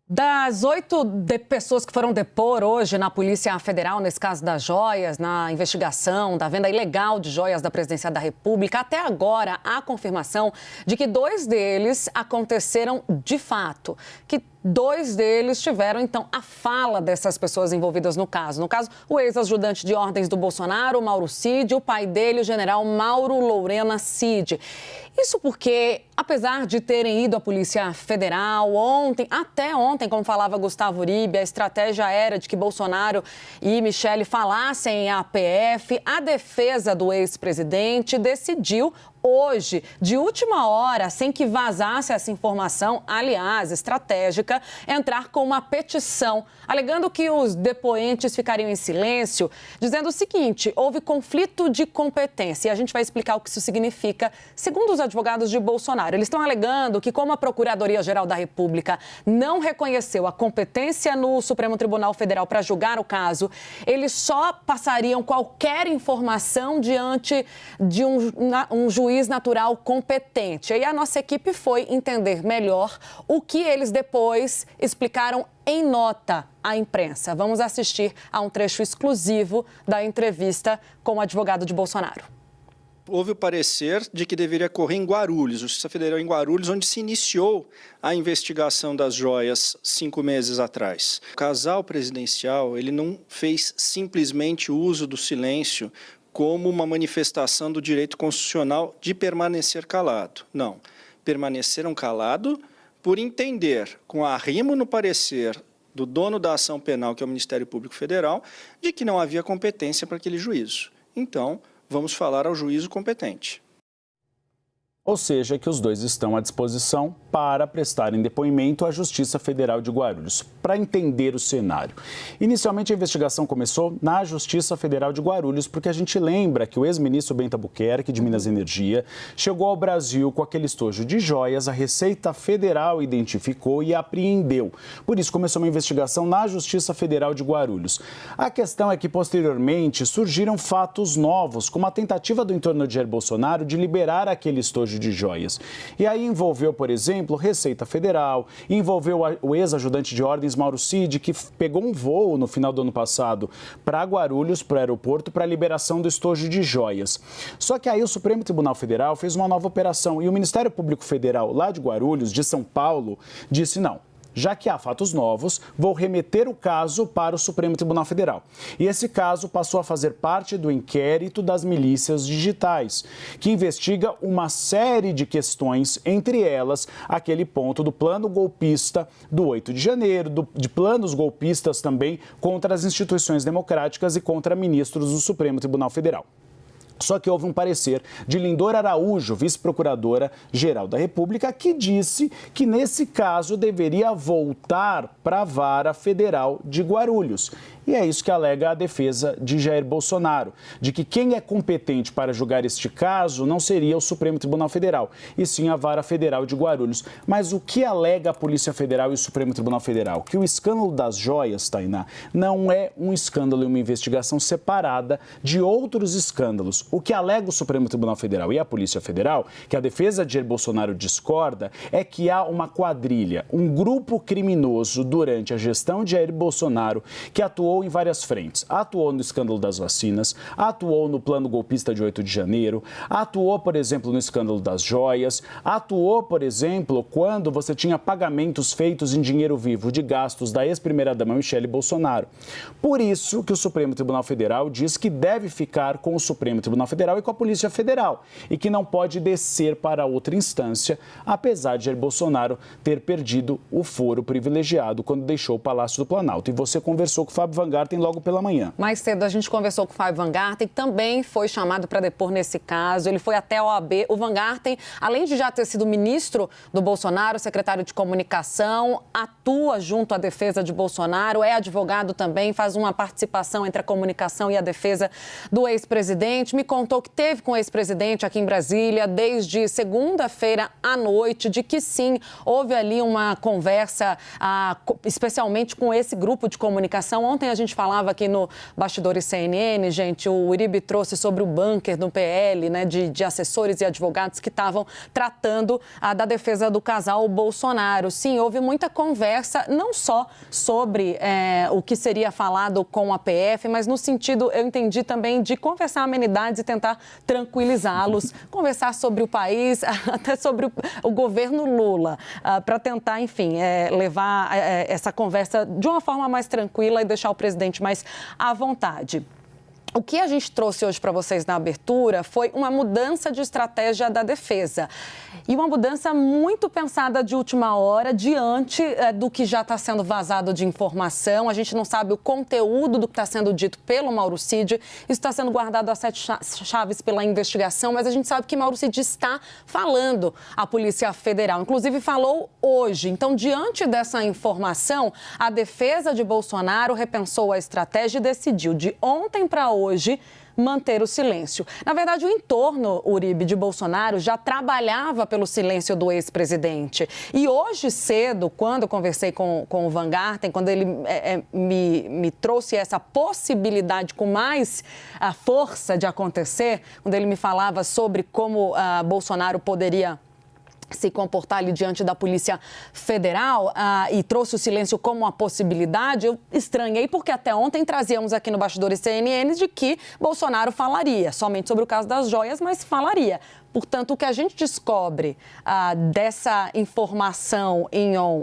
Das 8 pessoas que foram depor hoje na Polícia Federal, nesse caso das joias, na investigação da venda ilegal de joias da Presidência da República, até agora há confirmação de que 2 deles aconteceram de fato, que 2 deles tiveram, então, a fala dessas pessoas envolvidas no caso. No caso, o ex-ajudante de ordens do Bolsonaro, Mauro Cid, o pai dele, o general Mauro Lourena Cid. Isso porque, apesar de terem ido à Polícia Federal até ontem, como falava Gustavo Uribe, a estratégia era de que Bolsonaro e Michele falassem à PF, a defesa do ex-presidente decidiu hoje, de última hora, sem que vazasse essa informação, aliás, estratégica, entrar com uma petição, alegando que os depoentes ficariam em silêncio, dizendo o seguinte: houve conflito de competência. E a gente vai explicar o que isso significa, segundo os advogados de Bolsonaro. Eles estão alegando que, como a Procuradoria-Geral da República não reconheceu a competência no Supremo Tribunal Federal para julgar o caso, eles só passariam qualquer informação diante de um juiz natural competente. E a nossa equipe foi entender melhor o que eles depois explicaram em nota à imprensa. Vamos assistir a um trecho exclusivo da entrevista com o advogado de Bolsonaro. Houve o parecer de que deveria ocorrer em Guarulhos, Justiça Federal em Guarulhos, onde se iniciou a investigação das joias 5 meses atrás. O casal presidencial, ele não fez simplesmente uso do silêncio como uma manifestação do direito constitucional de permanecer calado. Não, permaneceram calados por entender, com arrimo no parecer do dono da ação penal, que é o Ministério Público Federal, de que não havia competência para aquele juízo. Então, vamos falar ao juízo competente. Ou seja, que os 2 estão à disposição para prestarem depoimento à Justiça Federal de Guarulhos, para entender o cenário. Inicialmente, a investigação começou na Justiça Federal de Guarulhos, porque a gente lembra que o ex-ministro Bento Albuquerque, de Minas e Energia, chegou ao Brasil com aquele estojo de joias, a Receita Federal identificou e apreendeu. Por isso, começou uma investigação na Justiça Federal de Guarulhos. A questão é que, posteriormente, surgiram fatos novos, como a tentativa do entorno de Jair Bolsonaro de liberar aquele estojo de joias. E aí envolveu, por exemplo, Receita Federal, envolveu o ex-ajudante de ordens Mauro Cid, que pegou um voo no final do ano passado para Guarulhos, para o aeroporto, para a liberação do estojo de joias. Só que aí o Supremo Tribunal Federal fez uma nova operação e o Ministério Público Federal lá de Guarulhos, de São Paulo, disse não. Já que há fatos novos, vou remeter o caso para o Supremo Tribunal Federal. E esse caso passou a fazer parte do inquérito das milícias digitais, que investiga uma série de questões, entre elas aquele ponto do plano golpista do 8 de janeiro, de planos golpistas também contra as instituições democráticas e contra ministros do Supremo Tribunal Federal. Só que houve um parecer de Lindor Araújo, vice-procuradora-geral da República, que disse que, nesse caso, deveria voltar para a Vara Federal de Guarulhos. E é isso que alega a defesa de Jair Bolsonaro, de que quem é competente para julgar este caso não seria o Supremo Tribunal Federal, e sim a Vara Federal de Guarulhos. Mas o que alega a Polícia Federal e o Supremo Tribunal Federal? Que o escândalo das joias, Tainá, não é um escândalo e uma investigação separada de outros escândalos. O que alega o Supremo Tribunal Federal e a Polícia Federal, que a defesa de Jair Bolsonaro discorda, é que há uma quadrilha, um grupo criminoso durante a gestão de Jair Bolsonaro que atuou em várias frentes. Atuou no escândalo das vacinas, atuou no plano golpista de 8 de janeiro, atuou, por exemplo, no escândalo das joias, atuou, por exemplo, quando você tinha pagamentos feitos em dinheiro vivo de gastos da ex-primeira-dama Michele Bolsonaro. Por isso que o Supremo Tribunal Federal diz que deve ficar com o Supremo Tribunal Federal e com a Polícia Federal e que não pode descer para outra instância, apesar de Jair Bolsonaro ter perdido o foro privilegiado quando deixou o Palácio do Planalto. E você conversou com o Fábio Van Garten logo pela manhã. Mais cedo a gente conversou com o Fábio Van Garten, que também foi chamado para depor nesse caso. Ele foi até a OAB. O Van Garten, além de já ter sido ministro do Bolsonaro, secretário de comunicação, atua junto à defesa de Bolsonaro, é advogado também, faz uma participação entre a comunicação e a defesa do ex-presidente. Me contou que teve com o ex-presidente aqui em Brasília desde segunda-feira à noite, de que sim, houve ali uma conversa, especialmente com esse grupo de comunicação. Ontem a gente falava aqui no Bastidores CNN, gente, o Uribe trouxe sobre o bunker do PL, né, de assessores e advogados que estavam tratando da defesa do casal Bolsonaro. Sim, houve muita conversa, não só sobre o que seria falado com a PF, mas no sentido, eu entendi também, de conversar amenidades e tentar tranquilizá-los, conversar sobre o país, até sobre o governo Lula, para tentar, enfim, levar essa conversa de uma forma mais tranquila e deixar o presidente mais à vontade. O que a gente trouxe hoje para vocês na abertura foi uma mudança de estratégia da defesa. E uma mudança muito pensada de última hora, diante do que já está sendo vazado de informação. A gente não sabe o conteúdo do que está sendo dito pelo Mauro Cid. Isso está sendo guardado a 7 chaves pela investigação, mas a gente sabe que Mauro Cid está falando à Polícia Federal. Inclusive, falou hoje. Então, diante dessa informação, a defesa de Bolsonaro repensou a estratégia e decidiu, de ontem para hoje, manter o silêncio. Na verdade, o entorno, Uribe, de Bolsonaro já trabalhava pelo silêncio do ex-presidente. E hoje cedo, quando eu conversei com o Van Garten, quando ele me trouxe essa possibilidade com mais força de acontecer, quando ele me falava sobre como Bolsonaro poderia se comportar ali diante da Polícia Federal e trouxe o silêncio como uma possibilidade, eu estranhei porque até ontem trazíamos aqui no Bastidores CNN de que Bolsonaro falaria somente sobre o caso das joias, mas falaria. Portanto, o que a gente descobre dessa informação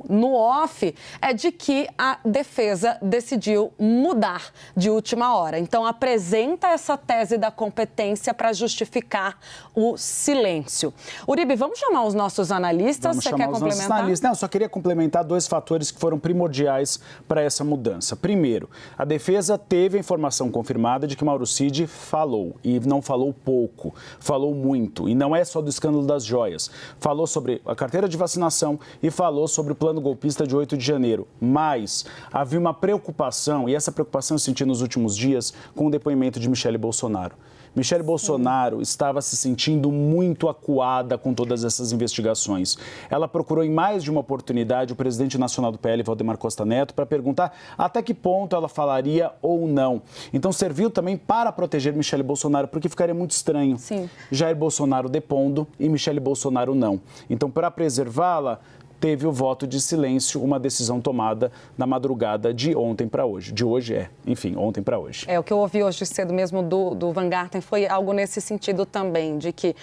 no off é de que a defesa decidiu mudar de última hora. Então, apresenta essa tese da competência para justificar o silêncio. Uribe, vamos chamar os nossos analistas? Você quer complementar? Não, eu só queria complementar 2 fatores que foram primordiais para essa mudança. Primeiro, a defesa teve a informação confirmada de que Mauro Cid falou, e não falou pouco, falou muito. E não é só do escândalo das joias. Falou sobre a carteira de vacinação e falou sobre o plano golpista de 8 de janeiro. Mas havia uma preocupação, e essa preocupação eu senti nos últimos dias, com o depoimento de Michele Bolsonaro. Michele Bolsonaro estava se sentindo muito acuada com todas essas investigações. Ela procurou em mais de uma oportunidade o presidente nacional do PL, Valdemar Costa Neto, para perguntar até que ponto ela falaria ou não. Então serviu também para proteger Michele Bolsonaro, porque ficaria muito estranho. Sim. Jair Bolsonaro depondo e Michele Bolsonaro não. Então, para preservá-la, teve o voto de silêncio, uma decisão tomada na madrugada de ontem para hoje. De hoje ontem para hoje. O que eu ouvi hoje cedo mesmo do Van Garten foi algo nesse sentido também, de que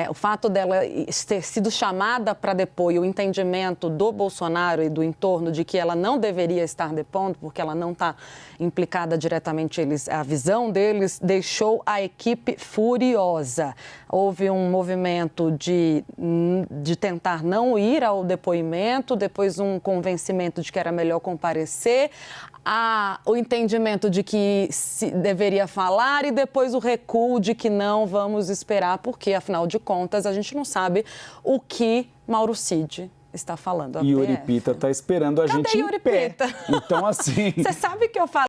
o fato dela ter sido chamada para depor e o entendimento do Bolsonaro e do entorno de que ela não deveria estar depondo, porque ela não está implicada diretamente, a visão deles deixou a equipe furiosa. Houve um movimento de tentar não ir ao depoimento, depois um convencimento de que era melhor comparecer, o entendimento de que se deveria falar e depois o recuo de que não, vamos esperar, porque, afinal de contas, a gente não sabe o que Mauro Cid está falando. E Yuri Pita está esperando a gente em pé. Yuri Pita? Então, assim... Você sabe que eu falo